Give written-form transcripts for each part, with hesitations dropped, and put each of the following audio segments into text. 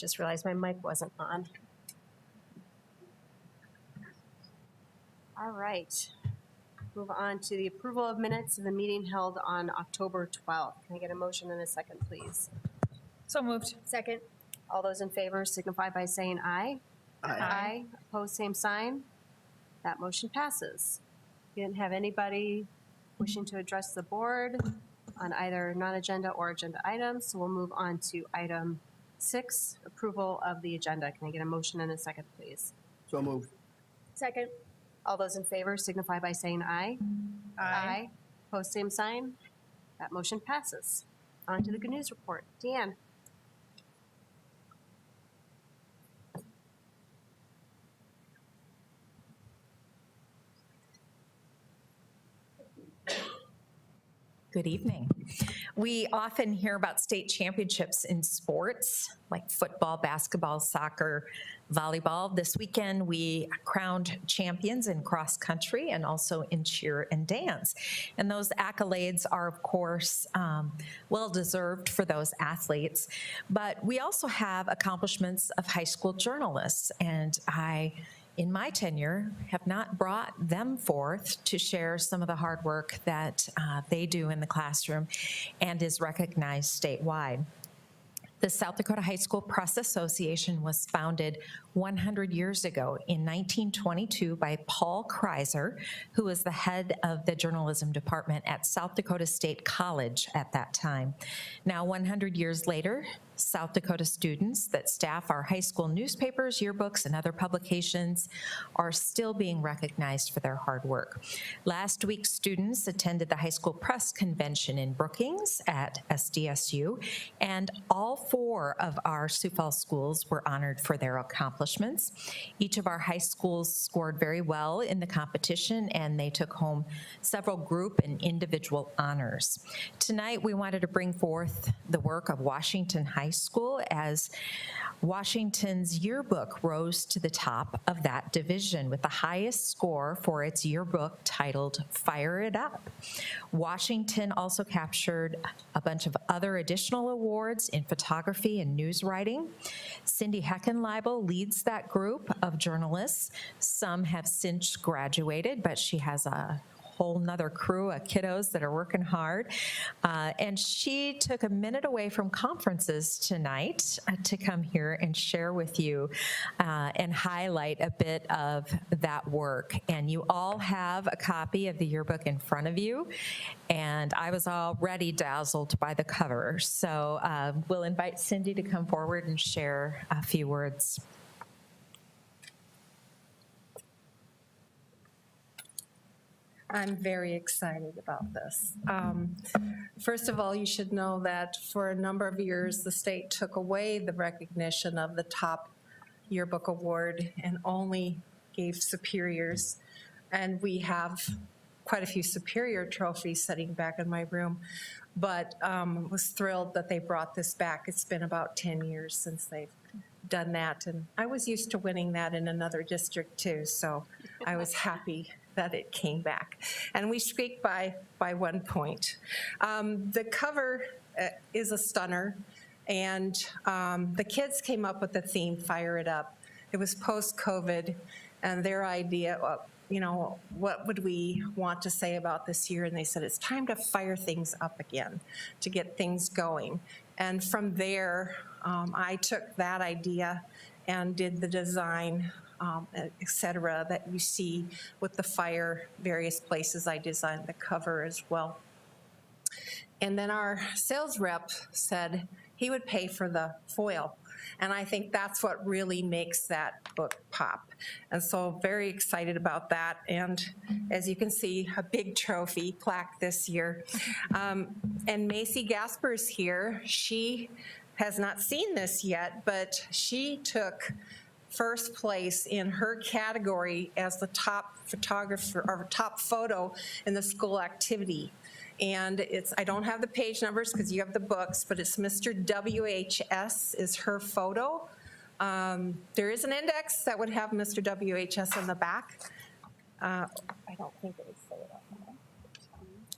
Just realized my mic wasn't on. All right. Move on to the approval of minutes of the meeting held on October 12th. Can I get a motion in a second, please? So moved. Second. All those in favor signify by saying aye. Aye. Opposed, same sign. That motion passes. We didn't have anybody wishing to address the board on either non-agenda or agenda items, so we'll move on to item 6, approval of the agenda. Can I get a motion in a second, please? So moved. Second. All those in favor signify by saying aye. Aye. Opposed, same sign. That motion passes. On to the good news report. Deanne. Good evening. We often hear about state championships in sports like football, basketball, soccer, volleyball. This weekend, we crowned champions in cross country and also in cheer and dance. And those accolades are, of course, well-deserved for those athletes. But we also have accomplishments of high school journalists. And in my tenure, have not brought them forth to share some of the hard work that they do in the classroom and is recognized statewide. The South Dakota High School Press Association was founded 100 years ago in 1922 by Paul Kreiser, who was the head of the journalism department at South Dakota State College at that time. Now, 100 years later, South Dakota students that staff our high school newspapers, yearbooks, and other publications are still being recognized for their hard work. Last week, students attended the high school press convention in Brookings at SDSU, and all 4 of our Sioux Falls schools were honored for their accomplishments. Each of our high schools scored very well in the competition, and they took home several group and individual honors. Tonight, we wanted to bring forth the work of Washington High School as Washington's yearbook rose to the top of that division with the highest score for its yearbook titled Fire It Up. Washington also captured a bunch of other additional awards in photography and news writing. Cindy Heckenleibel leads that group of journalists. Some have since graduated, but she has a whole nother crew of kiddos that are working hard. And she took a minute away from conferences tonight to come here and share with you and highlight a bit of that work. And you all have a copy of the yearbook in front of you. And I was already dazzled by the cover. So we'll invite Cindy to come forward and share a few words. I'm very excited about this. First of all, you should know that for a number of years, the state took away the recognition of the top yearbook award and only gave superiors. And we have quite a few superior trophies sitting back in my room, but was thrilled that they brought this back. It's been about 10 years since they've done that. And I was used to winning that in another district too, so I was happy that it came back. And we squeaked by 1 point. The cover is a stunner, and the kids came up with the theme, Fire It Up. It was post-COVID, and their idea, you know, what would we want to say about this year? And they said, it's time to fire things up again, to get things going. And from there, I took that idea and did the design, et cetera, that you see with the fire, various places. I designed the cover as well. And then our sales rep said he would pay for the foil. And I think that's what really makes that book pop. And so very excited about that. And as you can see, a big trophy plaque this year. And Macy Gasper's here. She has not seen this yet, but she took first place in her category as the top photographer or top photo in the school activity. And it's, I don't have the page numbers because you have the books, but it's Mr. WHS is her photo. There is an index that would have Mr. WHS in the back. I don't think it would say it up there.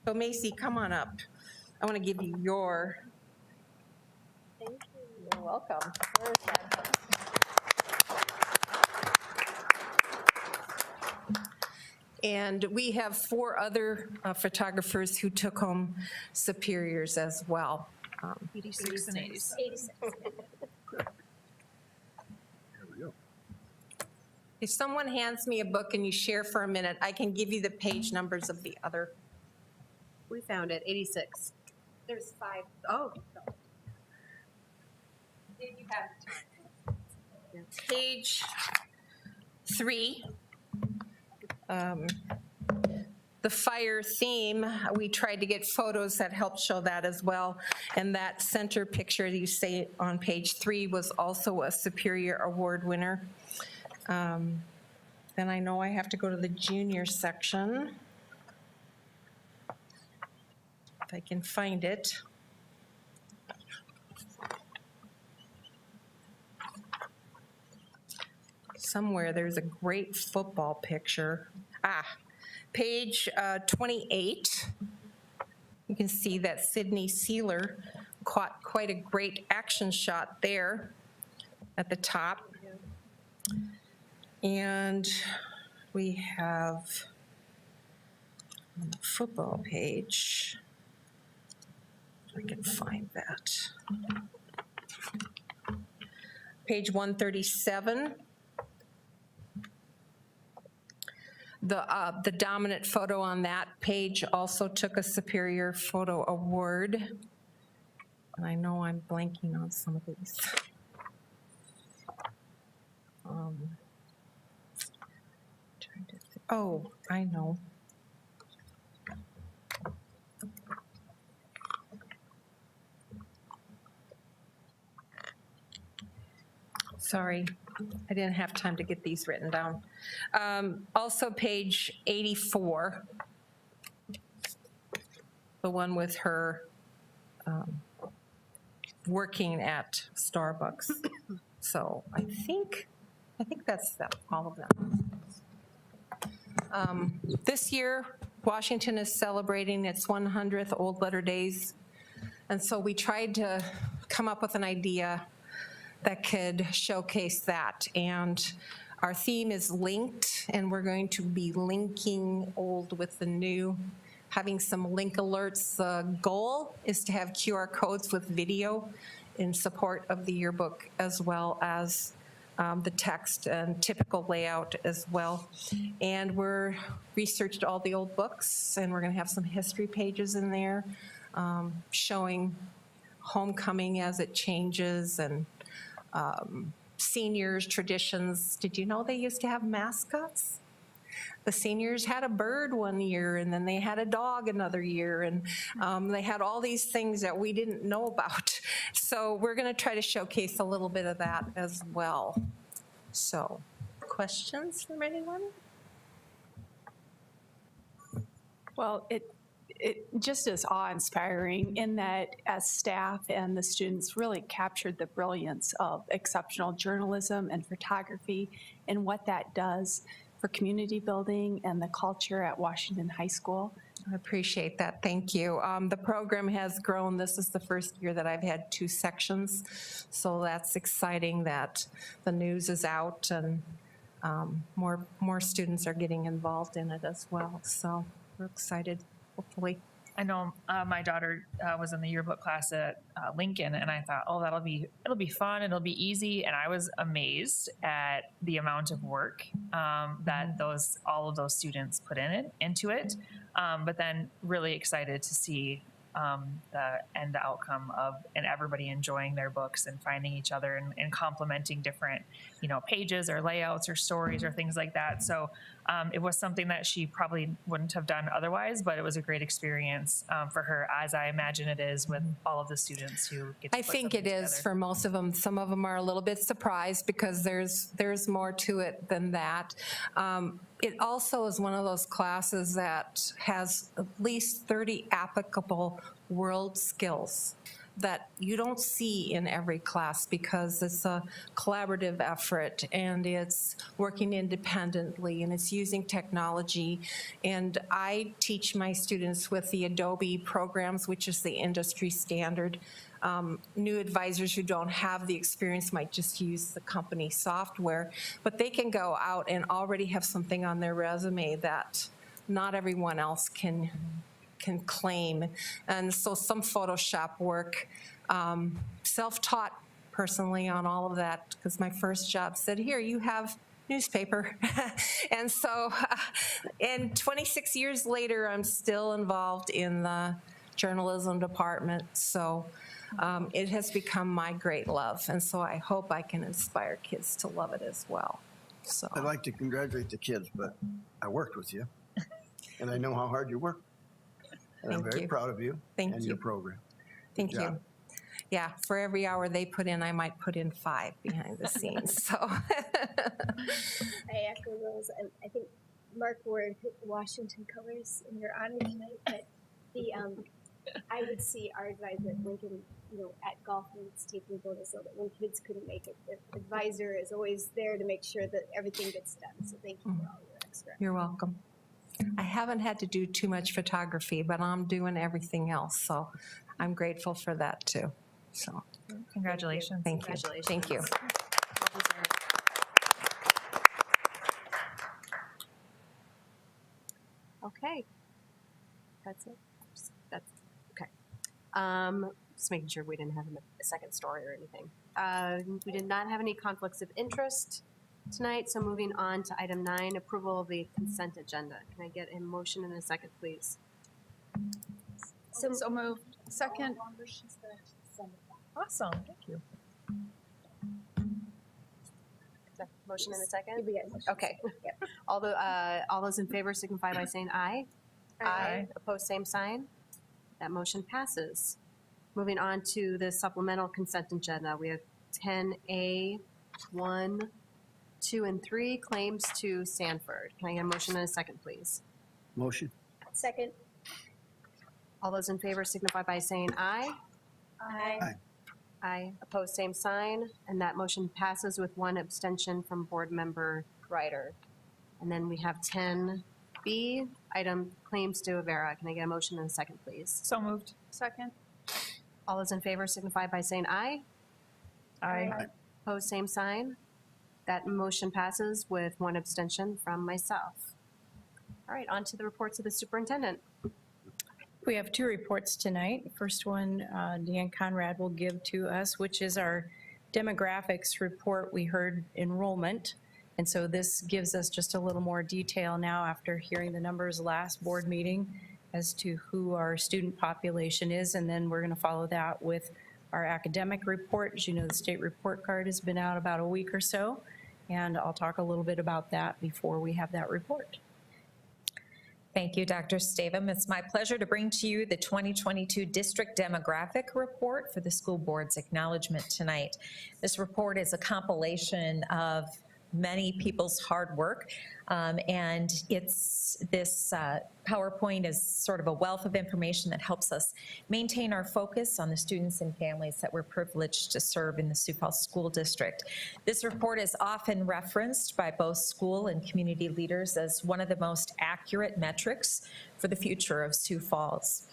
So Macy, come on up. I want to give you your. Thank you. You're welcome. Where's that? And we have 4 other photographers who took home superiors as well. 86 and 86. 86. If someone hands me a book and you share for a minute, I can give you the page numbers of the other. We found it, 86. There's 5. Oh, If you have time. Page 3. The fire theme, we tried to get photos that helped show that as well. And that center picture you see on page 3 was also a Superior Award winner. Then I know I have to go to the junior section. If I can find it. Somewhere there's a great football picture. Page 28. You can see that Sydney Sealer caught quite a great action shot there at the top. And we have on the football page, if I can find that. Page 137. The dominant photo on that page also took a Superior Photo Award. And I know I'm blanking on some of these. Oh, I know. Sorry, I didn't have time to get these written down. Also page 84, the one with her working at Starbucks. So I think that's them, all of them. This year, Washington is celebrating its 100th Old Letter Days. And so we tried to come up with an idea that could showcase that. And our theme is linked, and we're going to be linking old with the new, having some link alerts. The goal is to have QR codes with video in support of the yearbook, as well as the text and typical layout as well. And we're researched all the old books, and we're going to have some history pages in there showing homecoming as it changes, and seniors' traditions. Did you know they used to have mascots? The seniors had a bird one year, and then they had a dog another year, and they had all these things that we didn't know about. So we're going to try to showcase a little bit of that as well. So, questions from anyone? Well, it just is awe-inspiring in that as staff and the students really captured the brilliance of exceptional journalism and photography and what that does for community building and the culture at Washington High School. I appreciate that. Thank you. The program has grown. This is the first year that I've had 2 sections. So that's exciting that the news is out, and more students are getting involved in it as well. So we're excited, hopefully. I know my daughter was in the yearbook class at Lincoln, and I thought, oh, it'll be fun, it'll be easy, and I was amazed at the amount of work that all of those students put into it. But then really excited to see the end outcome of, and everybody enjoying their books and finding each other and complementing different, pages or layouts or stories or things like that. So it was something that she probably wouldn't have done otherwise, but it was a great experience for her, as I imagine it is with all of the students who get to I put think it something is together. for most of them. Some of them are a little bit surprised because there's more to it than that. It also is one of those classes that has at least 30 applicable world skills. that you don't see in every class because it's a collaborative effort and it's working independently and it's using technology. And I teach my students with the Adobe programs, which is the industry standard. New advisors who don't have the experience might just use the company software, but they can go out and already have something on their resume that not everyone else can claim. And so some Photoshop work, self-taught personally on all of that, because my first job said, here, you have newspaper. And so, and 26 years later, I'm still involved in the journalism department. So it has become my great love. And so I hope I can inspire kids to love it as well. So I'd like to congratulate the kids, but I worked with you, and I know how hard you work. And I'm Thank very you. proud of you Thank and you. your program. Thank Good job. you. Yeah, for every hour they put in, I might put in 5 behind the scenes. So I echo those, and I think Mark wore Washington colors in your honor tonight. But the I would see our advisor at Lincoln, at golf meets taking photos so that when kids couldn't make it, the advisor is always there to make sure that everything gets done. So thank you for all your extra. you're welcome. I haven't had to do too much photography, but I'm doing everything else. So I'm grateful for that too. So Congratulations. thank you. Congratulations. Thank you. Well deserved. Okay. That's it. That's okay. Just making sure we didn't have a second story or anything. We did not have any conflicts of interest tonight, so moving on to item 9, approval of the consent agenda. Can I get a motion in a second, please? So moved. Second. Awesome. Thank you. Motion in a second? We got motions. Okay. All those in favor signify by saying aye. Aye. Opposed, same sign. That motion passes. Moving on to the supplemental consent agenda, we have 10A, 1, 2, and 3, claims to Sanford. Can I get a motion in a second, please? Motion? Second. All those in favor signify by saying aye. Aye. Aye. Opposed, same sign. And that motion passes with 1 abstention from Board Member Ryder. And then we have 10B, item claims to Avera. Can I get a motion in a second, please? So moved. Second. All those in favor signify by saying aye. Aye. Opposed, same sign. That motion passes with 1 abstention from myself. All right, on to the reports of the superintendent. We have 2 reports tonight. First one, Dan Conrad will give to us, which is our demographics report. We heard enrollment, and so this gives us just a little more detail now after hearing the numbers last board meeting as to who our student population is, and then we're going to follow that with our academic report. As you know, the state report card has been out about a week or so, and I'll talk a little bit about that before we have that report. Thank you, Dr. Stavum. It's my pleasure to bring to you the 2022 District Demographic Report for the school board's acknowledgement tonight. This report is a compilation of many people's hard work, and this PowerPoint is sort of a wealth of information that helps us maintain our focus on the students and families that we're privileged to serve in the Sioux Falls School District. This report is often referenced by both school and community leaders as one of the most accurate metrics for the future of Sioux Falls.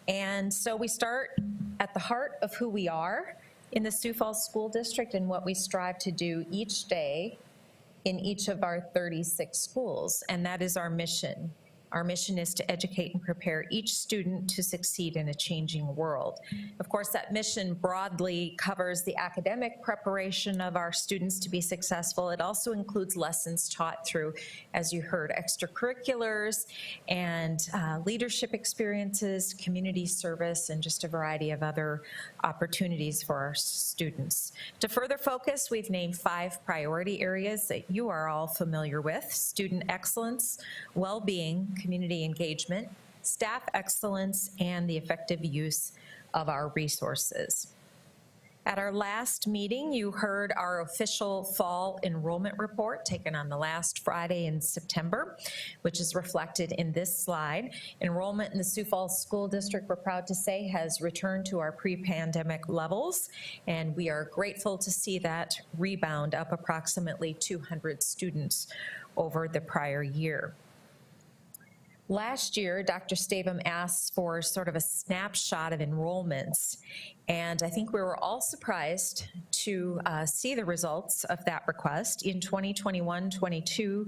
And so we start at the heart of who we are in the Sioux Falls School District and what we strive to do each day in each of our 36 schools, and that is our mission. Our mission is to educate and prepare each student to succeed in a changing world. Of course, that mission broadly covers the academic preparation of our students to be successful. It also includes lessons taught through, as you heard, extracurriculars and leadership experiences, community service, and just a variety of other opportunities for our students. To further focus, we've named 5 priority areas that you are all familiar with: student excellence, well-being, community engagement, staff excellence, and the effective use of our resources. At our last meeting, you heard our official fall enrollment report taken on the last Friday in September, which is reflected in this slide. Enrollment in the Sioux Falls School District, we're proud to say, has returned to our pre-pandemic levels, and we are grateful to see that rebound, up approximately 200 students over the prior year. Last year, Dr. Stavum asked for sort of a snapshot of enrollments, and I think we were all surprised to see the results of that request. In 2021-22,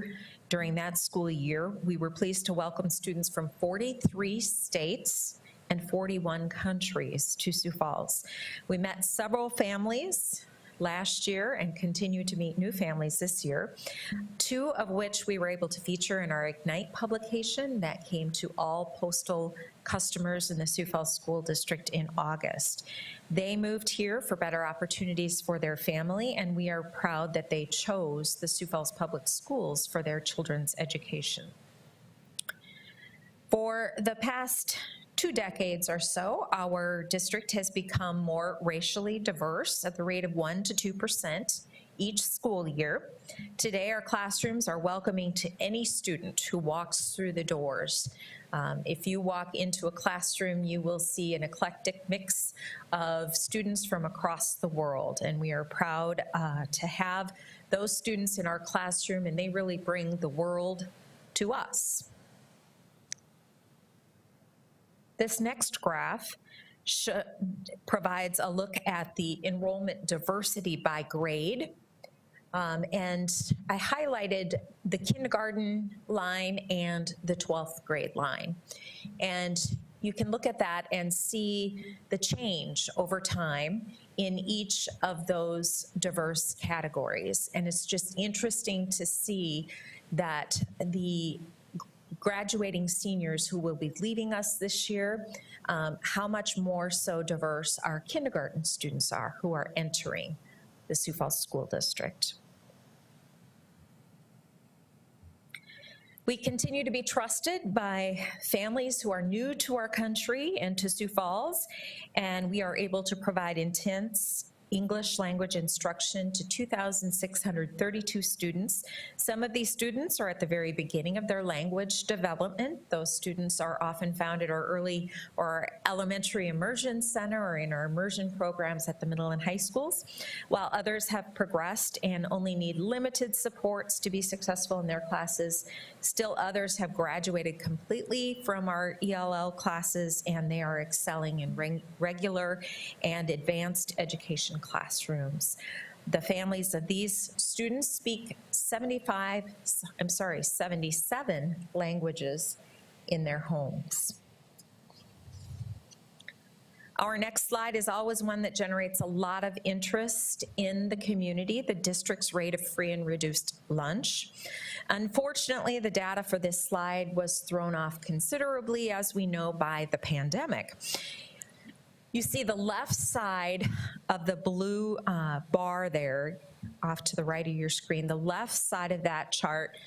during that school year, we were pleased to welcome students from 43 states and 41 countries to Sioux Falls. We met several families last year and continue to meet new families this year, 2 of which we were able to feature in our Ignite publication that came to all postal customers in the Sioux Falls School District in August. They moved here for better opportunities for their family, and we are proud that they chose the Sioux Falls Public Schools for their children's education. For the past 2 decades or so, our district has become more racially diverse at the rate of 1 to 2% each school year. Today, our classrooms are welcoming to any student who walks through the doors. If you walk into a classroom, you will see an eclectic mix of students from across the world, and we are proud to have those students in our classroom, and they really bring the world to us. This next graph provides a look at the enrollment diversity by grade. And I highlighted the kindergarten line and the 12th grade line. And you can look at that and see the change over time in each of those diverse categories. And it's just interesting to see that the graduating seniors who will be leaving us this year, how much more so diverse our kindergarten students are who are entering the Sioux Falls School District. We continue to be trusted by families who are new to our country and to Sioux Falls, and we are able to provide intense English language instruction to 2,632 students. Some of these students are at the very beginning of their language development. Those students are often found at our early or our elementary immersion center or in our immersion programs at the middle and high schools, while others have progressed and only need limited supports to be successful in their classes. Still others have graduated completely from our ELL classes, and they are excelling in regular and advanced education classrooms. The families of these students speak 77 languages in their homes. Our next slide is always one that generates a lot of interest in the community, the district's rate of free and reduced lunch. Unfortunately, the data for this slide was thrown off considerably, as we know, by the pandemic. You see the left side of the blue bar there, off to the right of your screen, the left side of that chart,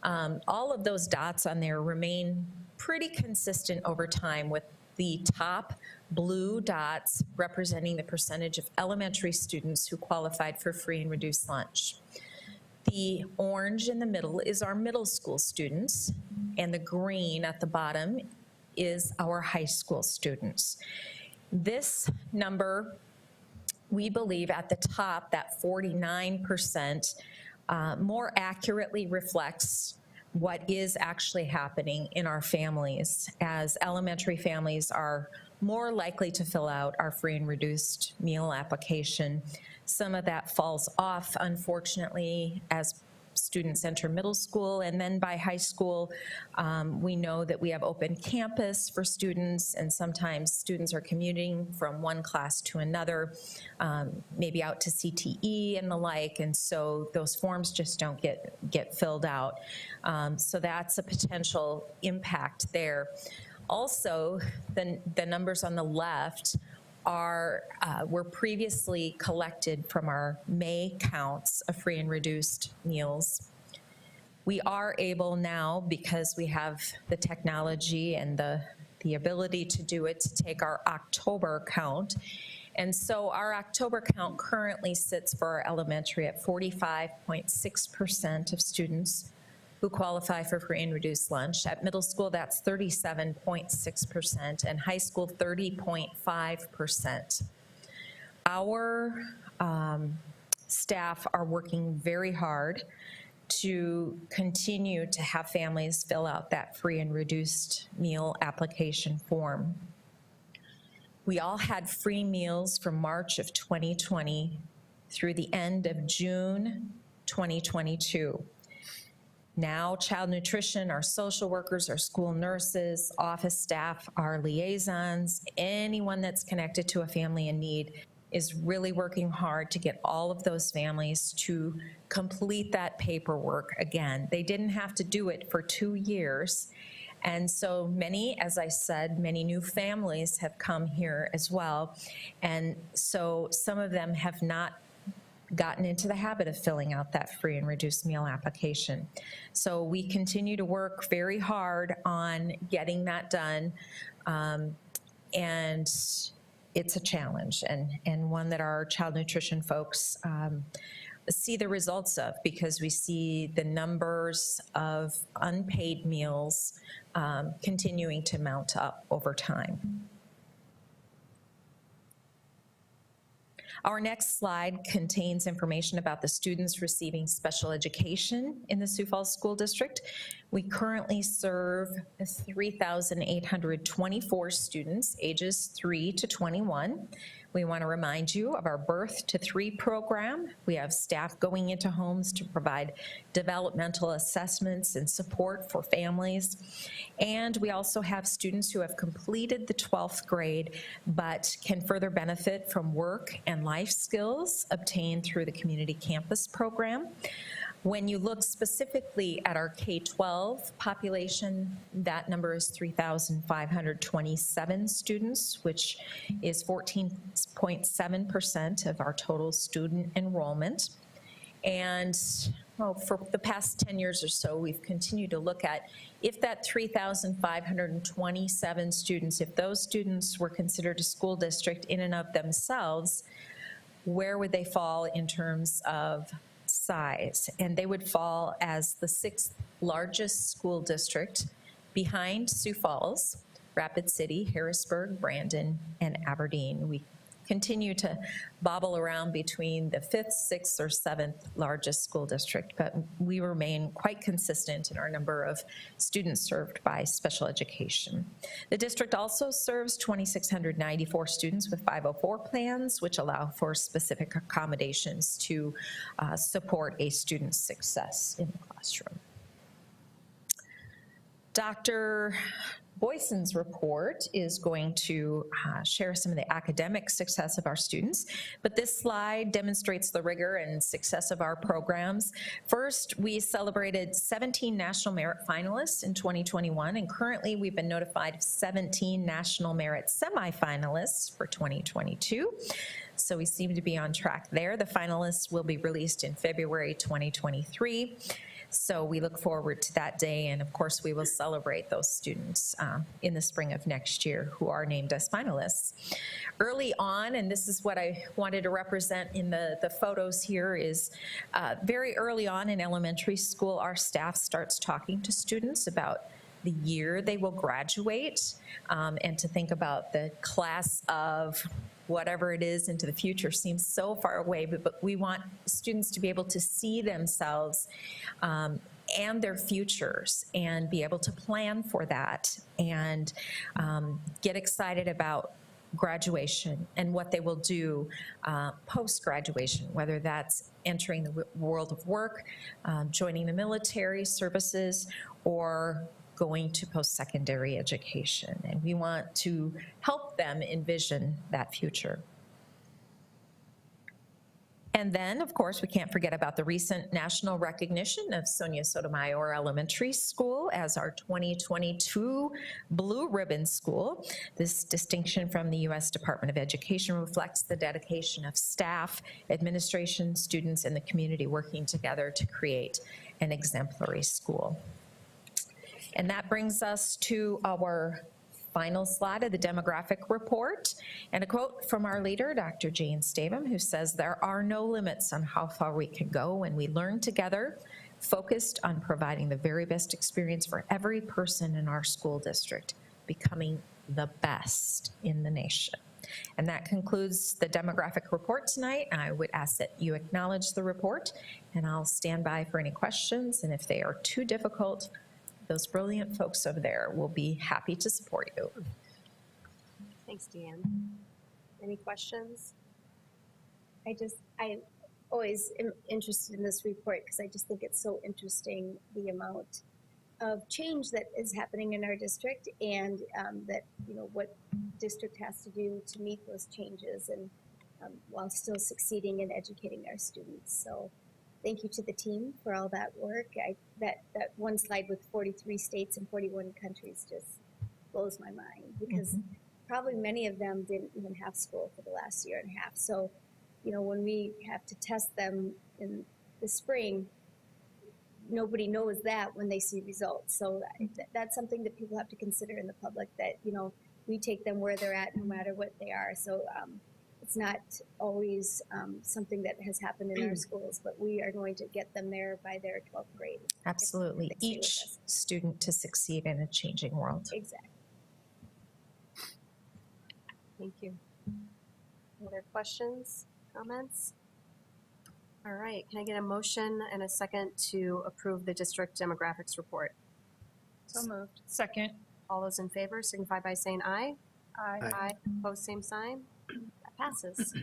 all of those dots on there remain pretty consistent over time, with the top blue dots representing the percentage of elementary students who qualified for free and reduced lunch. The orange in the middle is our middle school students, and the green at the bottom is our high school students. This number, we believe at the top, that 49%, more accurately reflects what is actually happening in our families, as elementary families are more likely to fill out our free and reduced meal application. Some of that falls off, unfortunately, as students enter middle school, and then by high school, we know that we have open campus for students, and sometimes students are commuting from one class to another, maybe out to CTE and the like, and so those forms just don't get filled out. So that's a potential impact there. Also, the numbers on the left were previously collected from our May counts of free and reduced meals. We are able now, because we have the technology and the ability to do it, to take our October count And so our October count currently sits for our elementary at 45.6% of students who qualify for free and reduced lunch. At middle school, that's 37.6%, and high school, 30.5%. Our staff are working very hard to continue to have families fill out that free and reduced meal application form. We all had free meals from March of 2020 through the end of June 2022. Now, child nutrition, our social workers, our school nurses, office staff, our liaisons, anyone that's connected to a family in need is really working hard to get all of those families to complete that paperwork again. They didn't have to do it for 2 years. And so many, as I said, many new families have come here as well. And so some of them have not gotten into the habit of filling out that free and reduced meal application. So we continue to work very hard on getting that done. And it's a challenge, and one that our child nutrition folks see the results of, because we see the numbers of unpaid meals continuing to mount up over time. Our next slide contains information about the students receiving special education in the Sioux Falls School District. We currently serve 3,824 students ages 3 to 21. We want to remind you of our Birth to 3 program. We have staff going into homes to provide developmental assessments and support for families. And we also have students who have completed the 12th grade but can further benefit from work and life skills obtained through the community campus program. When you look specifically at our K-12 population, that number is 3,527 students, which is 14.7% of our total student enrollment. And for the past 10 years or so, we've continued to look at if that 3,527 students, if those students were considered a school district in and of themselves, where would they fall in terms of size? And they would fall as the 6th largest school district behind Sioux Falls, Rapid City, Harrisburg, Brandon, and Aberdeen. We continue to bobble around between the 5th, 6th, or 7th largest school district, but we remain quite consistent in our number of students served by special education. The district also serves 2,694 students with 504 plans, which allow for specific accommodations to support a student's success in the classroom. Dr. Boyson's report is going to share some of the academic success of our students, but this slide demonstrates the rigor and success of our programs. First, we celebrated 17 National Merit finalists in 2021, and currently we've been notified of 17 National Merit semifinalists for 2022. So we seem to be on track there. The finalists will be released in February 2023. So we look forward to that day, and of course we will celebrate those students in the spring of next year who are named as finalists. Early on, and this is what I wanted to represent in the photos here, is very early on in elementary school, our staff starts talking to students about the year they will graduate, and to think about the class of whatever it is into the future seems so far away, but we want students to be able to see themselves and their futures and be able to plan for that and get excited about graduation and what they will do post-graduation, whether that's entering the world of work, joining the military services, or going to post-secondary education. And we want to help them envision that future. And then, of course, we can't forget about the recent national recognition of Sonia Sotomayor Elementary School as our 2022 Blue Ribbon School. This distinction from the U.S. Department of Education reflects the dedication of staff, administration, students, and the community working together to create an exemplary school. And that brings us to our final slide of the demographic report, and a quote from our leader, Dr. Jane Stavum, who says, "There are no limits on how far we can go when we learn together, focused on providing the very best experience for every person in our school district, becoming the best in the nation." And that concludes the demographic report tonight. I would ask that you acknowledge the report, and I'll stand by for any questions. And if they are too difficult, those brilliant folks over there will be happy to support you. Thanks, Deanne. Any questions? I always am interested in this report because I just think it's so interesting, the amount of change that is happening in our district, and that, you know, what district has to do to meet those changes, and while still succeeding in educating our students. So thank you to the team for all that work. That one slide with 43 states and 41 countries just blows my mind, because probably many of them didn't even have school for the last year and a half. So, you know, when we have to test them in the spring, nobody knows that when they see results. So that's something that people have to consider in the public, that, you know, we take them where they're at no matter what they are. So it's not always something that has happened in our schools, but we are going to get them there by their 12th grade. Absolutely. Each student to succeed in a changing world. Exactly. Thank you. Other questions, comments? All right, can I get a motion and a second to approve the district demographics report? So moved. Second. All those in favor signify by saying aye. Aye. Aye. Opposed, same sign. That passes.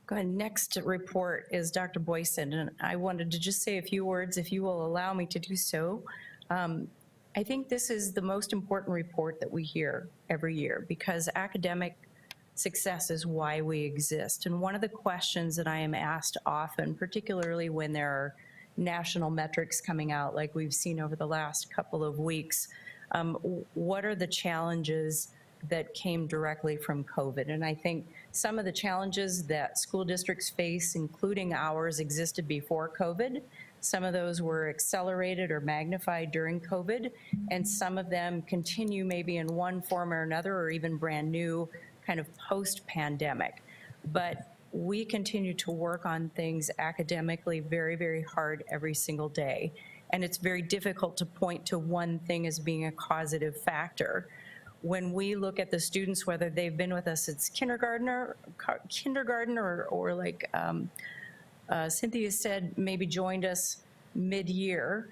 Go ahead. Next report is Dr. Boyson, and I wanted to just say a few words, if you will allow me to do so. I think this is the most important report that we hear every year, because academic success is why we exist. And one of the questions that I am asked often, particularly when there are national metrics coming out like we've seen over the last couple of weeks, what are the challenges that came directly from COVID? And I think some of the challenges that school districts face, including ours, existed before COVID. Some of those were accelerated or magnified during COVID, and some of them continue maybe in one form or another, or even brand new kind of post-pandemic. But we continue to work on things academically very, very hard every single day. And it's very difficult to point to one thing as being a causative factor. When we look at the students, whether they've been with us since kindergarten or like Cynthia said, maybe joined us mid-year,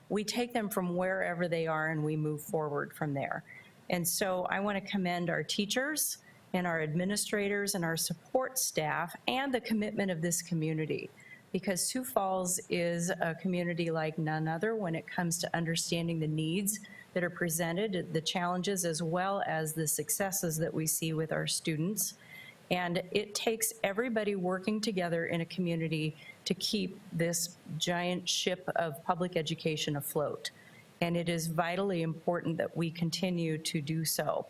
we take them from wherever they are and we move forward from there. And so I want to commend our teachers and our administrators and our support staff and the commitment of this community, because Sioux Falls is a community like none other when it comes to understanding the needs that are presented, the challenges, as well as the successes that we see with our students. And it takes everybody working together in a community to keep this giant ship of public education afloat. And it is vitally important that we continue to do so.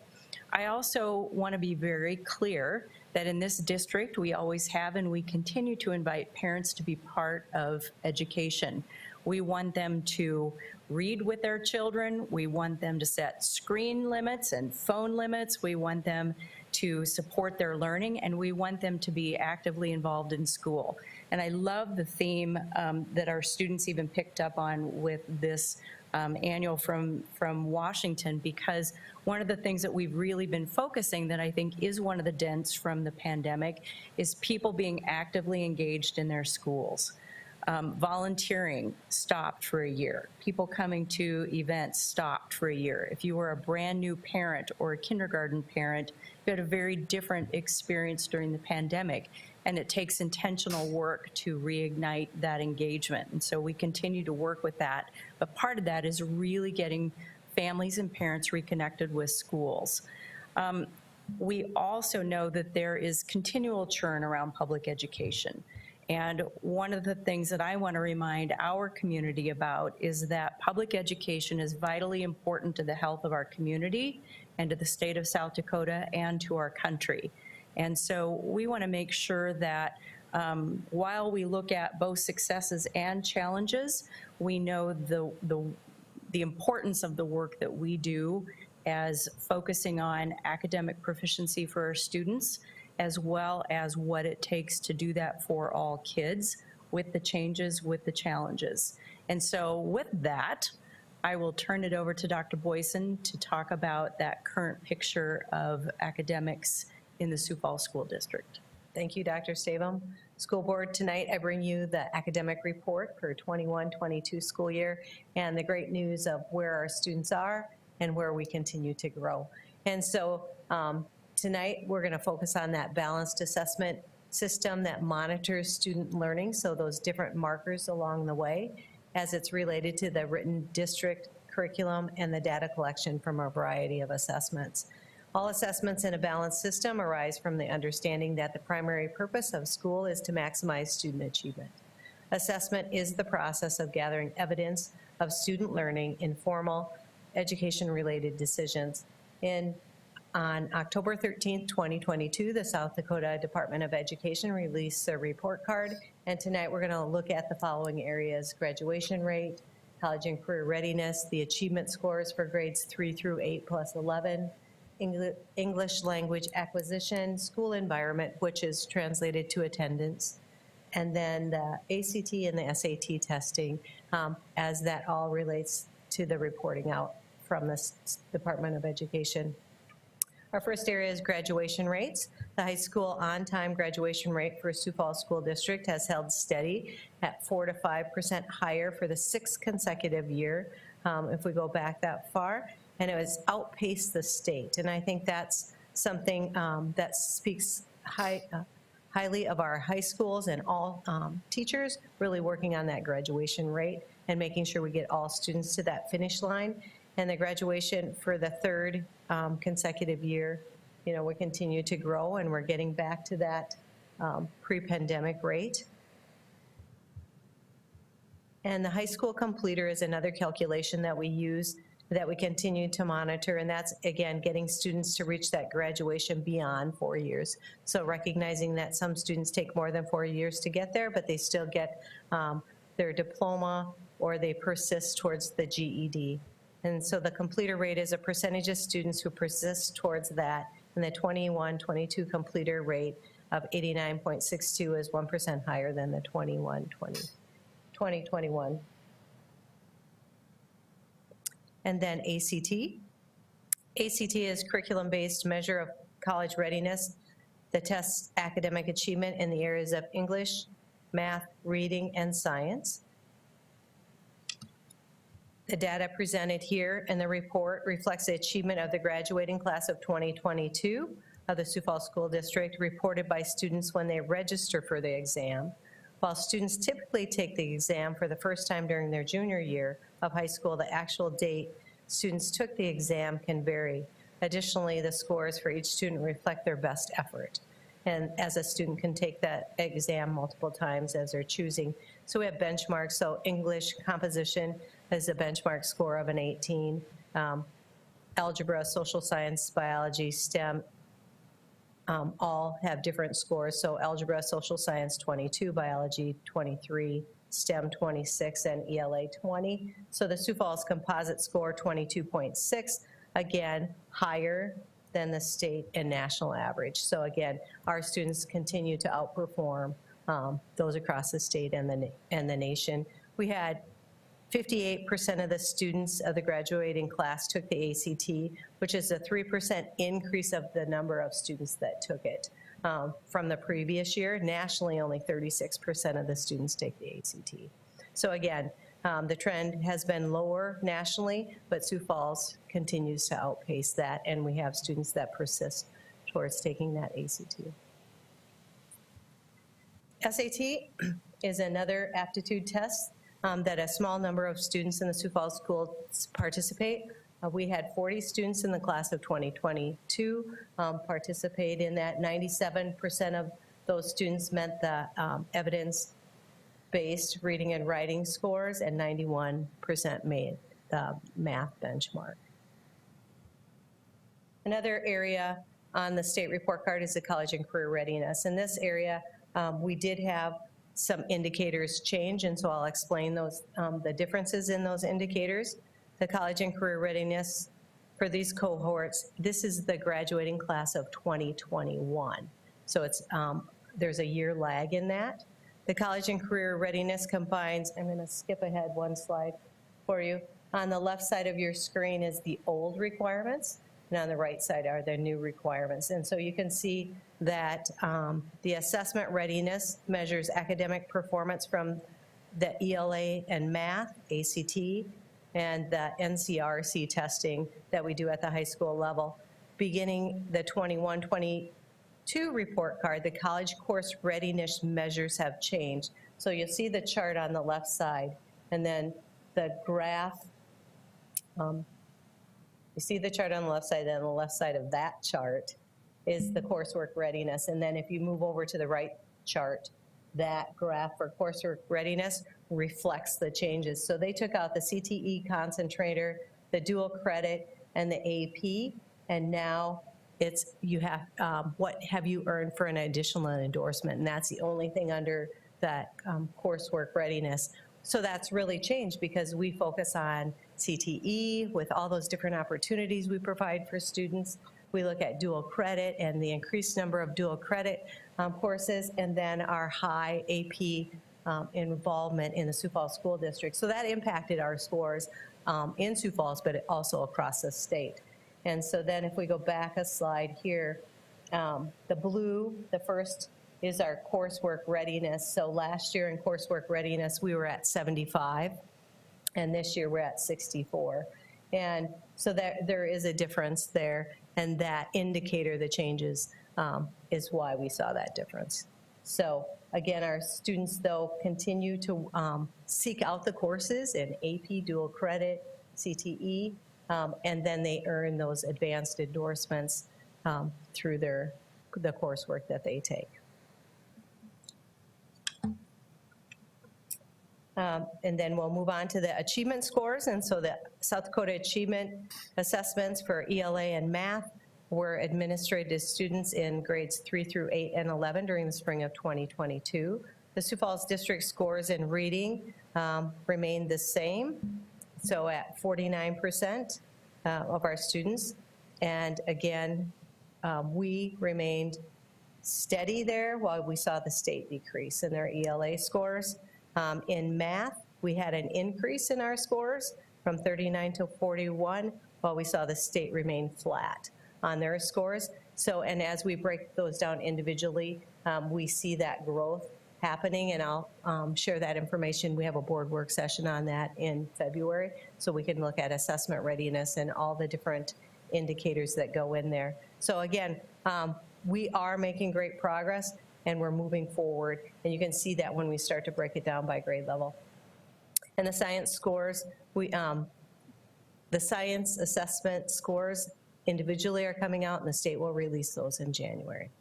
I also want to be very clear that in this district, we always have and we continue to invite parents to be part of education. We want them to read with their children. We want them to set screen limits and phone limits. We want them to support their learning, and we want them to be actively involved in school. And I love the theme that our students even picked up on with this annual from Washington, because one of the things that we've really been focusing, that I think is one of the dents from the pandemic, is people being actively engaged in their schools. Volunteering stopped for a year. People coming to events stopped for a year. If you were a brand new parent or a kindergarten parent, you had a very different experience during the pandemic, and it takes intentional work to reignite that engagement. And so we continue to work with that. But part of that is really getting families and parents reconnected with schools. We also know that there is continual churn around public education. And one of the things that I want to remind our community about is that public education is vitally important to the health of our community and to the state of South Dakota and to our country. And so we want to make sure that while we look at both successes and challenges, we know the importance of the work that we do as focusing on academic proficiency for our students, as well as what it takes to do that for all kids with the changes, with the challenges. And so with that, I will turn it over to Dr. Boyson to talk about that current picture of academics in the Sioux Falls School District. Thank you, Dr. Stavum. School Board, tonight I bring you the academic report for 21-22 school year and the great news of where our students are and where we continue to grow. And so tonight we're going to focus on that balanced assessment system that monitors student learning, so those different markers along the way as it's related to the written district curriculum and the data collection from a variety of assessments. All assessments in a balanced system arise from the understanding that the primary purpose of school is to maximize student achievement. Assessment is the process of gathering evidence of student learning in formal education-related decisions. On October 13th, 2022, the South Dakota Department of Education released their report card, and tonight we're going to look at the following areas: graduation rate, college and career readiness, the achievement scores for grades 3 through 8 plus 11, English language acquisition, school environment, which is translated to attendance, and then the ACT and the SAT testing, as that all relates to the reporting out from the Department of Education. Our first area is graduation rates. The high school on-time graduation rate for Sioux Falls School District has held steady at 4 to 5% higher for the 6th consecutive year, if we go back that far, and it has outpaced the state. And I think that's something that speaks highly of our high schools and all teachers really working on that graduation rate and making sure we get all students to that finish line. And the graduation for the 3rd consecutive year, we continue to grow, and we're getting back to that pre-pandemic rate. And the high school completer is another calculation that we use, that we continue to monitor, and that's, again, getting students to reach that graduation beyond 4 years. So recognizing that some students take more than 4 years to get there, but they still get their diploma or they persist towards the GED. And so the completer rate is a percentage of students who persist towards that, and the 21-22 completer rate of 89.62 is 1% higher than the 2021. And then ACT. ACT is curriculum-based measure of college readiness that tests academic achievement in the areas of English, math, reading, and science. The data presented here in the report reflects the achievement of the graduating class of 2022 of the Sioux Falls School District, reported by students when they register for the exam. While students typically take the exam for the first time during their junior year of high school, the actual date students took the exam can vary. Additionally, the scores for each student reflect their best effort, and as a student can take that exam multiple times as they're choosing. So we have benchmarks. So English composition is a benchmark score of an 18. Algebra, social science, biology, STEM, all have different scores. So algebra, social science 22, biology 23, STEM 26, and ELA 20. So the Sioux Falls composite score 22.6, again, higher than the state and national average. So again, our students continue to outperform those across the state and the nation. We had 58% of the students of the graduating class took the ACT, which is a 3% increase of the number of students that took it from the previous year. Nationally, only 36% of the students take the ACT. So again, the trend has been lower nationally, but Sioux Falls continues to outpace that, and we have students that persist towards taking that ACT. SAT is another aptitude test that a small number of students in the Sioux Falls schools participate. We had 40 students in the class of 2022 participate in that. 97% of those students met the evidence-based reading and writing scores, and 91% made the math benchmark. Another area on the state report card is the college and career readiness. In this area, we did have some indicators change, and so I'll explain those, the differences in those indicators. The college and career readiness for these cohorts, this is the graduating class of 2021. So it's, there's a year lag in that. The college and career readiness combines, I'm going to skip ahead one slide for you. On the left side of your screen is the old requirements, and on the right side are the new requirements. And so you can see that the assessment readiness measures academic performance from the ELA and math, ACT, and the NCRC testing that we do at the high school level. Beginning the 21-22 report card, the college course readiness measures have changed. So you'll see the chart on the left side, and then the graph, you see the chart on the left side, and on the left side of that chart is the coursework readiness. And then if you move over to the right chart, that graph for coursework readiness reflects the changes. So they took out the CTE concentrator, the dual credit, and the AP, and now it's, you have, what have you earned for an additional endorsement? And that's the only thing under that coursework readiness. So that's really changed because we focus on CTE with all those different opportunities we provide for students. We look at dual credit and the increased number of dual credit courses, and then our high AP involvement in the Sioux Falls School District. So that impacted our scores in Sioux Falls, but also across the state. And so then if we go back a slide here, the blue, the first is our coursework readiness. So last year in coursework readiness, we were at 75, and this year we're at 64. And so there is a difference there, and that indicator, the changes, is why we saw that difference. So again, our students, though, continue to seek out the courses in AP, dual credit, CTE, and then they earn those advanced endorsements through the coursework that they take. And then we'll move on to the achievement scores. And so the South Dakota Achievement Assessments for ELA and math were administered to students in grades 3 through 8 and 11 during the spring of 2022. The Sioux Falls District scores in reading remained the same, so at 49% of our students. And again, we remained steady there while we saw the state decrease in their ELA scores. In math, we had an increase in our scores from 39 to 41, while we saw the state remain flat on their scores. So, and as we break those down individually, we see that growth happening, and I'll share that information. We have a board work session on that in February, so we can look at assessment readiness and all the different indicators that go in there. So again, we are making great progress, and we're moving forward, and you can see that when we start to break it down by grade level. And the science scores, the science assessment scores individually are coming out, and the state will release those in January.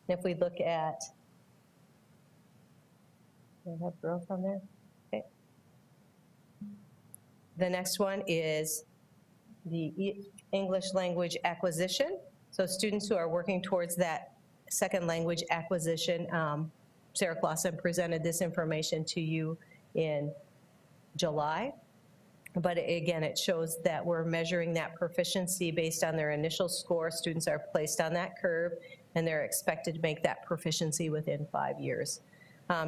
And if we look at, do I have growth on there? Okay. The next one is the English language acquisition. So students who are working towards that second language acquisition, Sarah Clausen presented this information to you in July. But again, it shows that we're measuring that proficiency based on their initial score. Students are placed on that curve, and they're expected to make that proficiency within 5 years.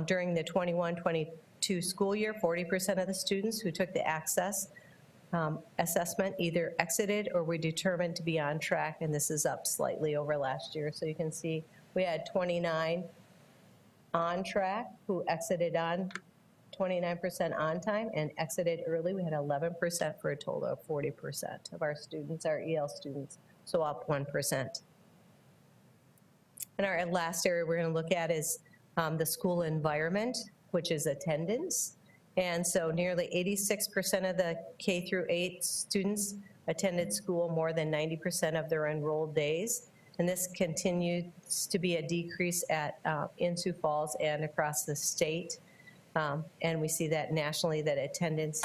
During the 21-22 school year, 40% of the students who took the access assessment either exited or were determined to be on track, and this is up slightly over last year. So you can see we had 29 on track who exited on 29% on time and exited early. We had 11% for a total of 40% of our students, our EL students, so up 1%. And our last area we're going to look at is the school environment, which is attendance. And so nearly 86% of the K through 8 students attended school more than 90% of their enrolled days. And this continues to be a decrease at in Sioux Falls and across the state. And we see that nationally, that attendance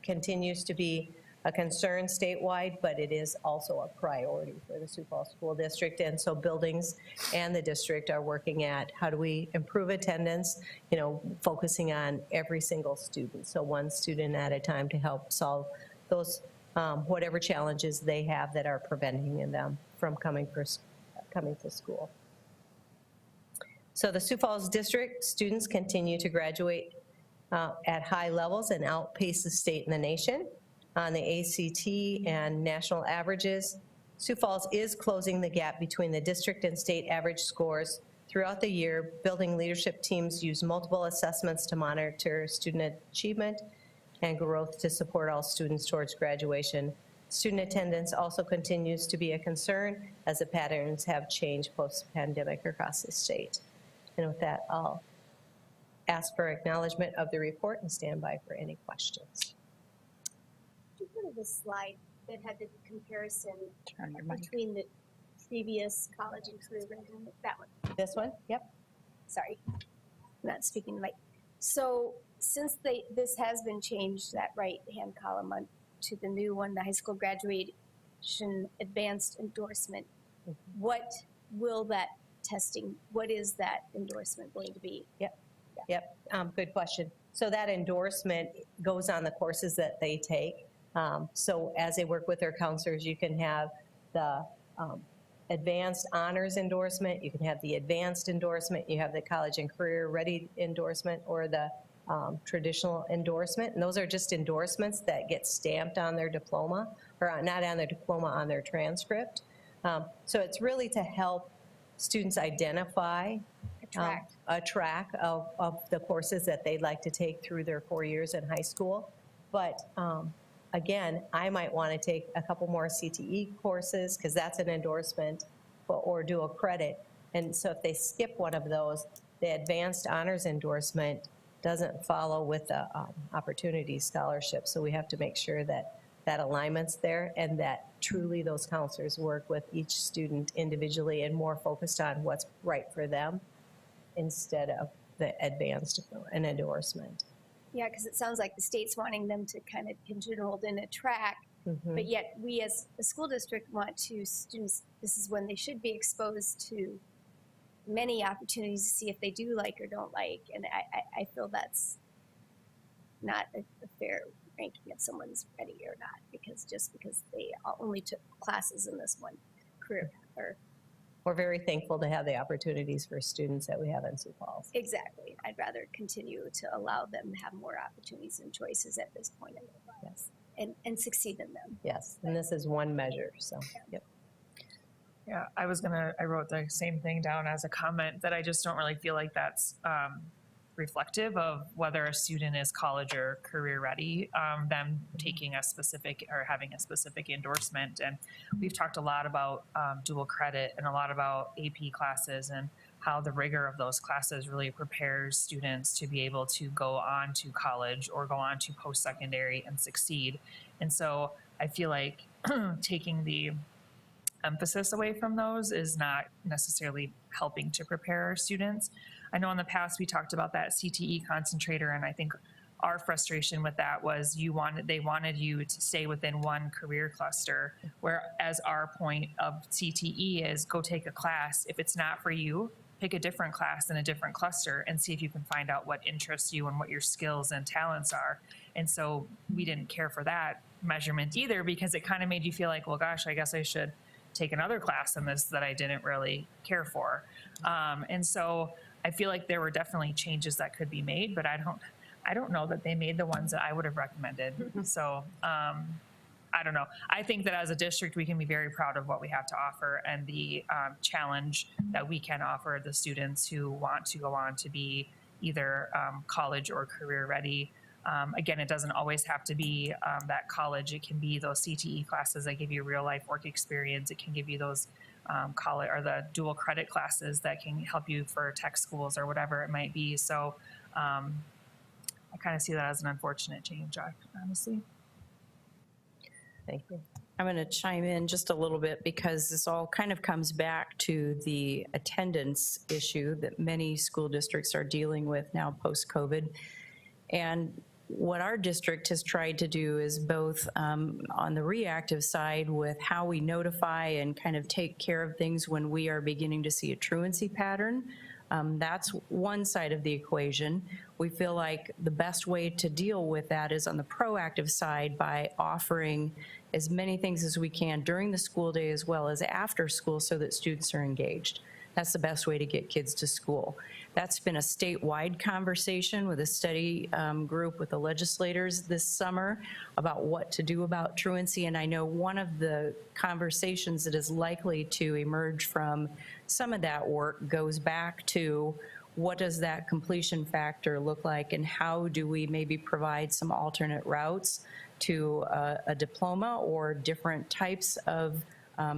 continues to be a concern statewide, but it is also a priority for the Sioux Falls School District. And so buildings and the district are working at how do we improve attendance, you know, focusing on every single student. So one student at a time to help solve those whatever challenges they have that are preventing them from coming to school. So the Sioux Falls District students continue to graduate at high levels and outpace the state and the nation on the ACT and national averages. Sioux Falls is closing the gap between the district and state average scores throughout the year. Building leadership teams use multiple assessments to monitor student achievement and growth to support all students towards graduation. Student attendance also continues to be a concern as the patterns have changed post-pandemic across the state. And with that, I'll ask for acknowledgement of the report and stand by for any questions. Could you go to the slide that had the comparison Turn your mic. between the previous college and career readiness? That one. This one? Yep. Sorry, I'm not speaking right. So since this has been changed, that right-hand column on to the new one, the high school graduation advanced endorsement, what will that testing, what is that endorsement going to be? Yep, good question. So that endorsement goes on the courses that they take. So as they work with their counselors, you can have the advanced honors endorsement, you can have the advanced endorsement, you have the college and career ready endorsement, or the traditional endorsement. And those are just endorsements that get stamped on their diploma, or not on their diploma, on their transcript. So it's really to help students identify a track of the courses that they'd like to take through their 4 years in high school. But again, I might want to take a couple more CTE courses because that's an endorsement, or dual credit. And so if they skip one of those, the advanced honors endorsement doesn't follow with the opportunity scholarship. So we have to make sure that that alignment's there and that truly those counselors work with each student individually and more focused on what's right for them instead of the advanced and endorsement. Yeah, because it sounds like the state's wanting them to kind of pigeonhole in a track, but yet we as a school district want to students, this is when they should be exposed to many opportunities to see if they do like or don't like. And I feel that's not a fair ranking if someone's ready or not, because just because they only took classes in this one career path. We're very thankful to have the opportunities for students that we have in Sioux Falls. Exactly. I'd rather continue to allow them to have more opportunities and choices at this point in their lives, and succeed in them. Yes, and this is one measure, so, yep. Yeah, I wrote the same thing down as a comment that I just don't really feel like that's reflective of whether a student is college or career ready, them taking a specific or having a specific endorsement. And we've talked a lot about dual credit and a lot about AP classes and how the rigor of those classes really prepares students to be able to go on to college or go on to post-secondary and succeed. And so I feel like taking the emphasis away from those is not necessarily helping to prepare our students. I know in the past we talked about that CTE concentrator, and I think our frustration with that was they wanted you to stay within one career cluster, whereas our point of CTE is go take a class. If it's not for you, pick a different class in a different cluster and see if you can find out what interests you and what your skills and talents are. And so we didn't care for that measurement either, because it kind of made you feel like, well, gosh, I guess I should take another class in this that I didn't really care for. And so I feel like there were definitely changes that could be made, but I don't know that they made the ones that I would have recommended. So I don't know. I think that as a district, we can be very proud of what we have to offer and the challenge that we can offer the students who want to go on to be either college or career ready. Again, it doesn't always have to be that college. It can be those CTE classes that give you real life work experience. It can give you those college or the dual credit classes that can help you for tech schools or whatever it might be. So I kind of see that as an unfortunate change, honestly. Thank you. I'm going to chime in just a little bit because this all kind of comes back to the attendance issue that many school districts are dealing with now post-COVID. And what our district has tried to do is both on the reactive side with how we notify and kind of take care of things when we are beginning to see a truancy pattern That's one side of the equation. We feel like the best way to deal with that is on the proactive side by offering as many things as we can during the school day as well as after school so that students are engaged. That's the best way to get kids to school. That's been a statewide conversation with a study group with the legislators this summer about what to do about truancy. And I know one of the conversations that is likely to emerge from some of that work goes back to what does that completion factor look like, and how do we maybe provide some alternate routes to a diploma or different types of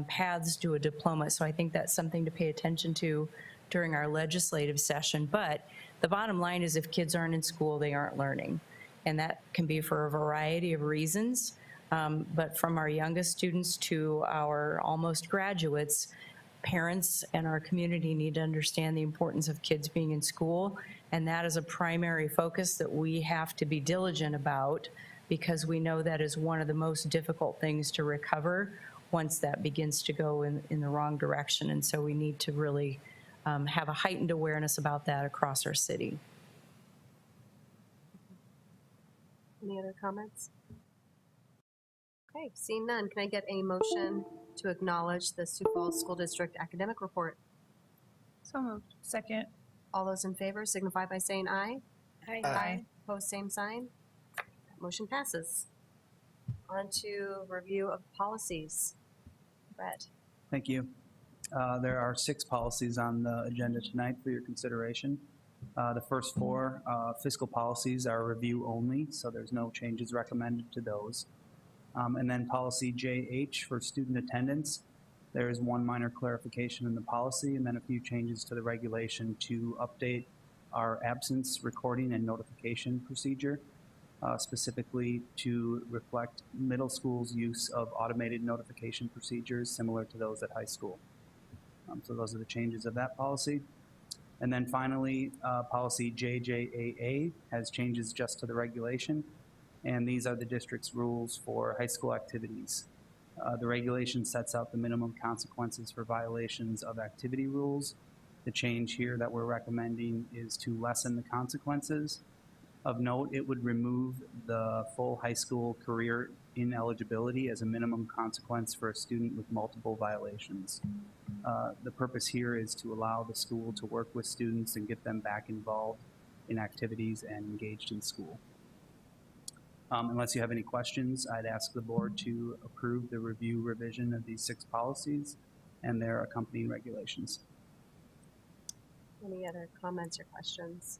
paths to a diploma. So I think that's something to pay attention to during our legislative session. But the bottom line is if kids aren't in school, they aren't learning. And that can be for a variety of reasons. But from our youngest students to our almost graduates, parents and our community need to understand the importance of kids being in school. And that is a primary focus that we have to be diligent about, because we know that is one of the most difficult things to recover once that begins to go in the wrong direction. And so we need to really have a heightened awareness about that across our city. Any other comments? Okay, seeing none, can I get a motion to acknowledge the Sioux Falls School District Academic Report? So moved. Second. All those in favor signify by saying aye. Aye. Opposed, same sign. Motion passes. On to review of policies. Brett. Thank you. There are 6 policies on the agenda tonight for your consideration. The first 4 fiscal policies are review only, so there's no changes recommended to those. And then policy JH for student attendance, there is one minor clarification in the policy and then a few changes to the regulation to update our absence recording and notification procedure, specifically to reflect middle school's use of automated notification procedures similar to those at high school. So those are the changes of that policy. And then finally, policy JJAA has changes just to the regulation, and these are the district's rules for high school activities. The regulation sets out the minimum consequences for violations of activity rules. The change here that we're recommending is to lessen the consequences. Of note, it would remove the full high school career ineligibility as a minimum consequence for a student with multiple violations. The purpose here is to allow the school to work with students and get them back involved in activities and engaged in school. Unless you have any questions, I'd ask the board to approve the review revision of these 6 policies and their accompanying regulations. Any other comments or questions?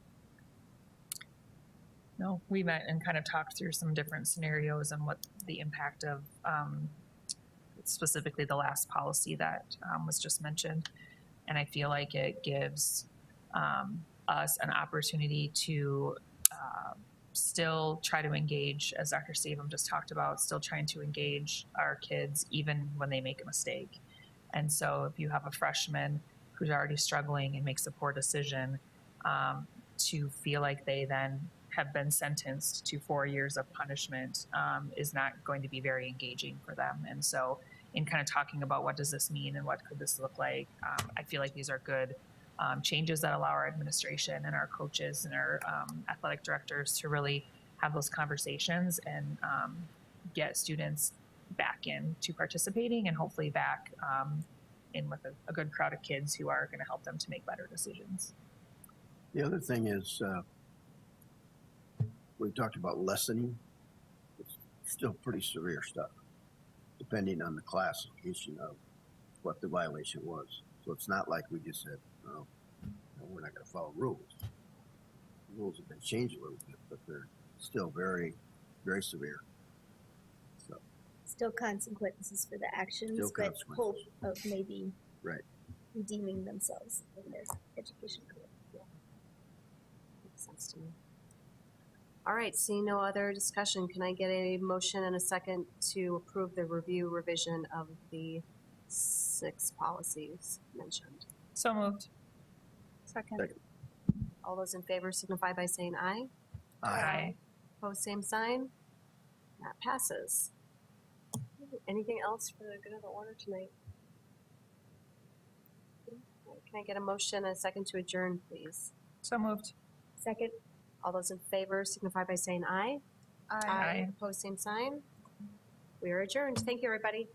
No, we met and kind of talked through some different scenarios and what the impact of specifically the last policy that was just mentioned. And I feel like it gives us an opportunity to still try to engage, as Dr. Stavum just talked about, still trying to engage our kids even when they make a mistake. And so if you have a freshman who's already struggling and makes a poor decision, to feel like they then have been sentenced to 4 years of punishment is not going to be very engaging for them. And so in kind of talking about what does this mean and what could this look like, I feel like these are good changes that allow our administration and our coaches and our athletic directors to really have those conversations and get students back into participating and hopefully back in with a good crowd of kids who are going to help them to make better decisions. The other thing is, we talked about lessening. It's still pretty severe stuff, depending on the classification of what the violation was. So it's not like we just said, no, we're not going to follow rules. The rules have been changed a little bit, but they're still very, very severe. So Still consequences for the actions, Still but hope consequences. of maybe right. redeeming themselves in their education career. Makes sense to me. All right, seeing no other discussion, can I get a motion and a second to approve the review revision of the 6 policies mentioned? So moved. Second. All those in favor signify by saying aye. Aye. Opposed, same sign. That passes. Anything else for the good of the order tonight? Can I get a motion and a second to adjourn, please? So moved. Second. All those in favor signify by saying aye. Aye. Opposed, same sign. We are adjourned. Thank you, everybody.